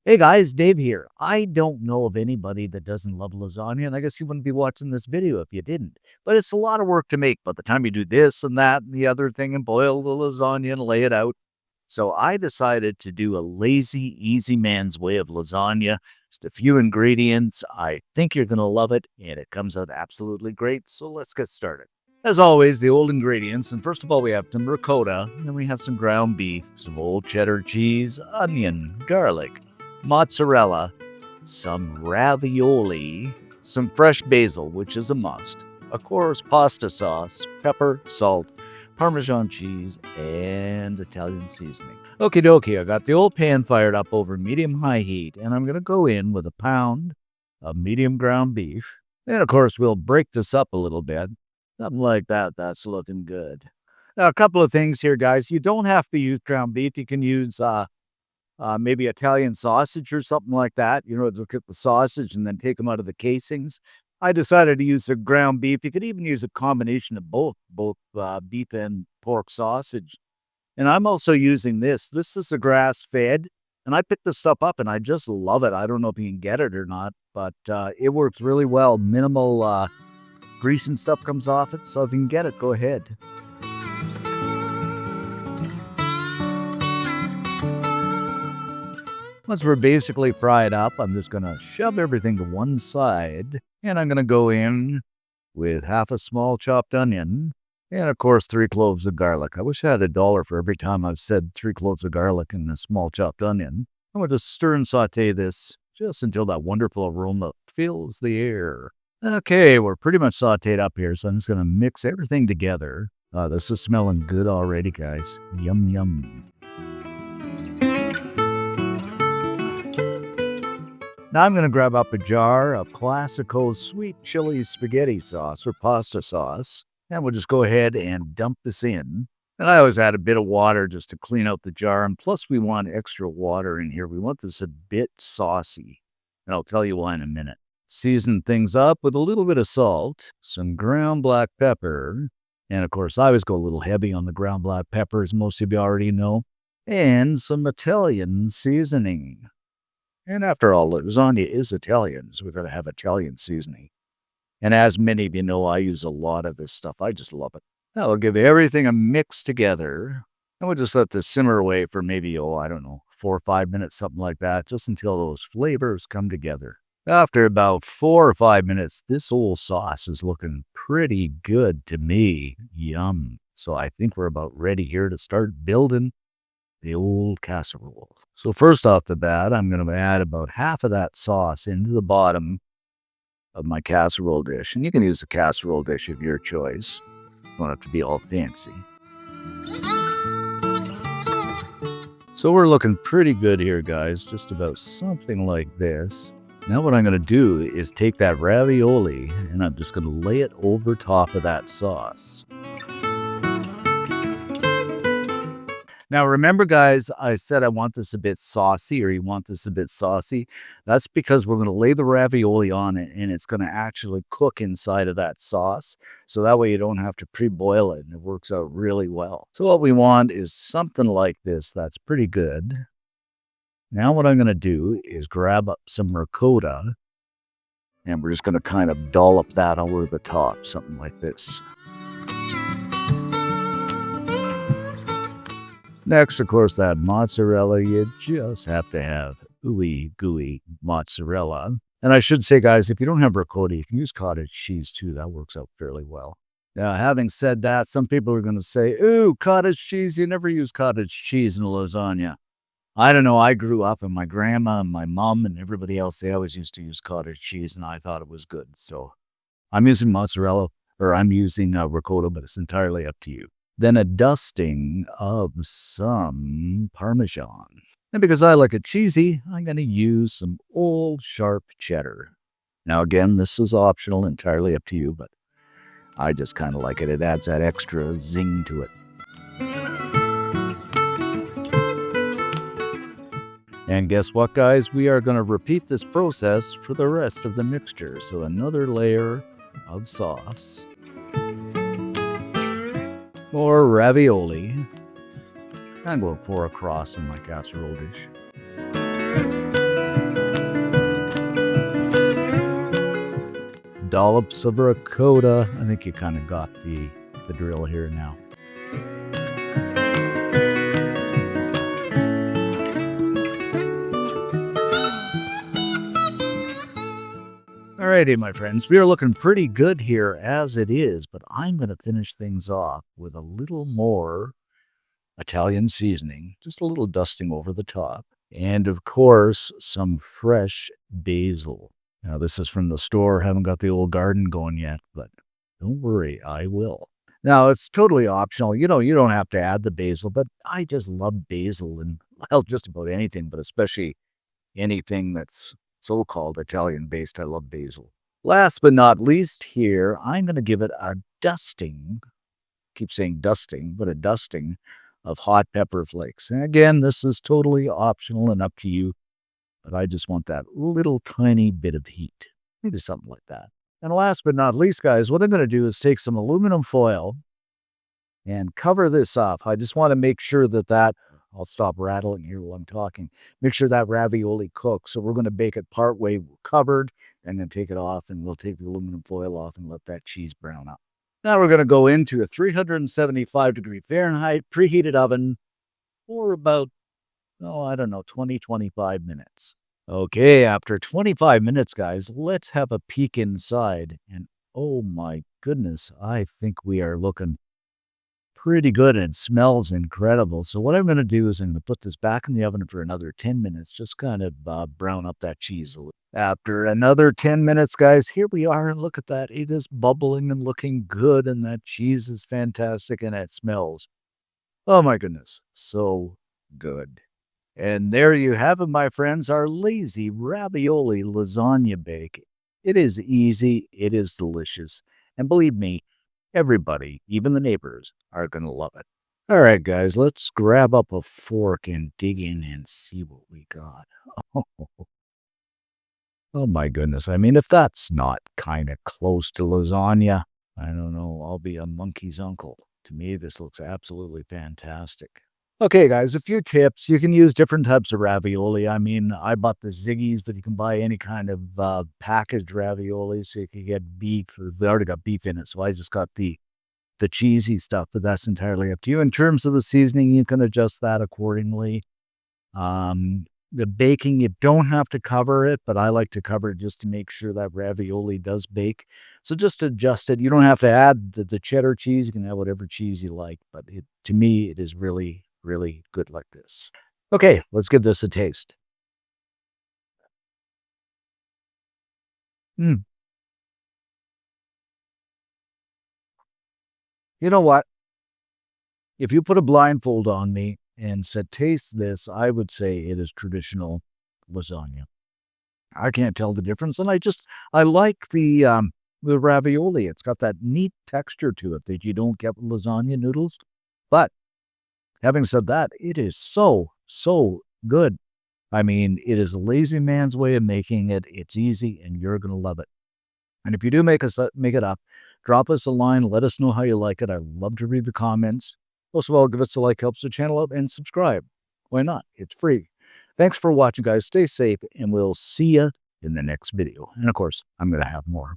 Hey guys, Dave here. I don't know of anybody that doesn't love lasagna, and I guess you wouldn't be watching this video if you didn't. But it's a lot of work to make by the time you do this and that and the other thing and boil the lasagna and lay it out. So I decided to do a lazy, easy man's way of lasagna. Just a few ingredients. I think you're going to love it, and it comes out absolutely great. So let's get started. As always, the old ingredients, and first of all, we have some ricotta, and then we have some ground beef, some old cheddar cheese, onion, garlic, mozzarella, some ravioli, some fresh basil, which is a must, of course, pasta sauce, pepper, salt, Parmesan cheese, and Italian seasoning. Okie dokie, I got the old pan fired up over medium-high heat, and I'm going to go in with a pound of medium ground beef. And of course, we'll break this up a little bit. Something like that, that's looking good. Now, a couple of things here, guys. You don't have to use ground beef. You can use maybe Italian sausage or something like that. Look at the sausage and then take them out of the casings. I decided to use the ground beef. You could even use a combination of both beef and pork sausage. And I'm also using this. This is a grass fed, and I picked this stuff up and I just love it. I don't know if you can get it or not, but it works really well. Minimal grease and stuff comes off it. So if you can get it, go ahead. Once we're basically fried up, I'm just going to shove everything to one side, and I'm going to go in with half a small chopped onion, and of course 3 cloves of garlic. I wish I had $1 for every time I've said 3 cloves of garlic and a small chopped onion. I'm going to stir and saute this just until that wonderful aroma fills the air. Okay, we're pretty much sauteed up here, so I'm just going to mix everything together. This is smelling good already, guys. Yum, yum. Now I'm going to grab up a jar of classical sweet chili spaghetti sauce or pasta sauce, and we'll just go ahead and dump this in. And I always add a bit of water just to clean out the jar, and plus we want extra water in here. We want this a bit saucy, and I'll tell you why in a minute. Season things up with a little bit of salt, some ground black pepper, and of course I always go a little heavy on the ground black pepper, as most of you already know, and some Italian seasoning. And after all, lasagna is Italian, so we've got to have Italian seasoning. And as many of you know, I use a lot of this stuff. I just love it. Now we'll give everything a mix together, and we'll just let this simmer away for maybe, I don't know, 4 or 5 minutes, something like that, just until those flavors come together. After about 4 or 5 minutes, this old sauce is looking pretty good to me. Yum. So I think we're about ready here to start building the old casserole. So first off the bat, I'm going to add about half of that sauce into the bottom of my casserole dish. And you can use a casserole dish of your choice. You don't have to be all fancy. So we're looking pretty good here, guys. Just about something like this. Now what I'm going to do is take that ravioli and I'm just going to lay it over top of that sauce. Now, remember, guys, I said I want this a bit saucy, or you want this a bit saucy. That's because we're going to lay the ravioli on it, and it's going to actually cook inside of that sauce. So that way you don't have to pre-boil it, and it works out really well. So what we want is something like this. That's pretty good. Now what I'm going to do is grab up some ricotta, and we're just going to kind of dollop that over the top, something like this. Next, of course, that mozzarella, you just have to have gooey mozzarella. And I should say, guys, if you don't have ricotta, you can use cottage cheese too. That works out fairly well. Now, having said that, some people are going to say, ooh, cottage cheese, you never use cottage cheese in a lasagna. I don't know, I grew up and my grandma and my mom and everybody else, they always used to use cottage cheese and I thought it was good. So I'm using mozzarella, or I'm using ricotta, but it's entirely up to you. Then a dusting of some Parmesan. And because I like it cheesy, I'm going to use some old sharp cheddar. Now again, this is optional, entirely up to you, but I just kind of like it. It adds that extra zing to it. And guess what, guys? We are going to repeat this process for the rest of the mixture. So another layer of sauce. More ravioli. I'm going to pour across in my casserole dish. dollops of ricotta. I think you kind of got the drill here now. Alrighty, my friends, we are looking pretty good here as it is, but I'm going to finish things off with a little more Italian seasoning, just a little dusting over the top, and of course, some fresh basil. Now, this is from the store, haven't got the old garden going yet, but don't worry, I will. Now, it's totally optional. You don't have to add the basil, but I just love basil and, well, just about anything, but especially anything that's so-called Italian-based. I love basil. Last but not least here, I'm going to give it a dusting. Keep saying dusting, but a dusting of hot pepper flakes. And again, this is totally optional and up to you, but I just want that little tiny bit of heat. Maybe something like that. And last but not least, guys, what I'm going to do is take some aluminum foil and cover this up. I just want to make sure that I'll stop rattling here while I'm talking. Make sure that ravioli cooks. So we're going to bake it part way covered and then take it off, and we'll take the aluminum foil off and let that cheese brown up. Now we're going to go into a 375-degree Fahrenheit preheated oven for about, oh, I don't know, 25 minutes. Okay, after 25 minutes, guys, let's have a peek inside. And oh my goodness, I think we are looking pretty good and it smells incredible. So what I'm going to do is I'm going to put this back in the oven for another 10 minutes, just kind of brown up that cheese a little. After another 10 minutes, guys, here we are. And look at that. It is bubbling and looking good. And that cheese is fantastic and it smells. Oh my goodness. So good. And there you have it, my friends, our lazy ravioli lasagna bake. It is easy. It is delicious. And believe me, everybody, even the neighbors, are going to love it. All right, guys, let's grab up a fork and dig in and see what we got. Oh my goodness. I mean, if that's not kind of close to lasagna, I don't know. I'll be a monkey's uncle. To me, this looks absolutely fantastic. Okay, guys, a few tips. You can use different types of ravioli. I mean, I bought the Ziggy's, but you can buy any kind of packaged ravioli. So you can get beef, or they already got beef in it. So I just got the cheesy stuff, but that's entirely up to you. In terms of the seasoning, you can adjust that accordingly. The baking, you don't have to cover it, but I like to cover it just to make sure that ravioli does bake. So just adjust it. You don't have to add the cheddar cheese. You can add whatever cheese you like, but to me, it is really, really good like this. Okay, let's give this a taste. Mm. You know what? If you put a blindfold on me and said, taste this, I would say it is traditional lasagna. I can't tell the difference, and I like the ravioli. It's got that neat texture to it that you don't get with lasagna noodles. But having said that, it is so, so good. I mean, it is a lazy man's way of making it. It's easy, and you're gonna love it. And if you do make it up, drop us a line. Let us know how you like it. I love to read the comments. Most of all, give us a like, helps the channel out, and subscribe. Why not? It's free. Thanks for watching, guys. Stay safe, and we'll see you in the next video. And of course, I'm going to have more.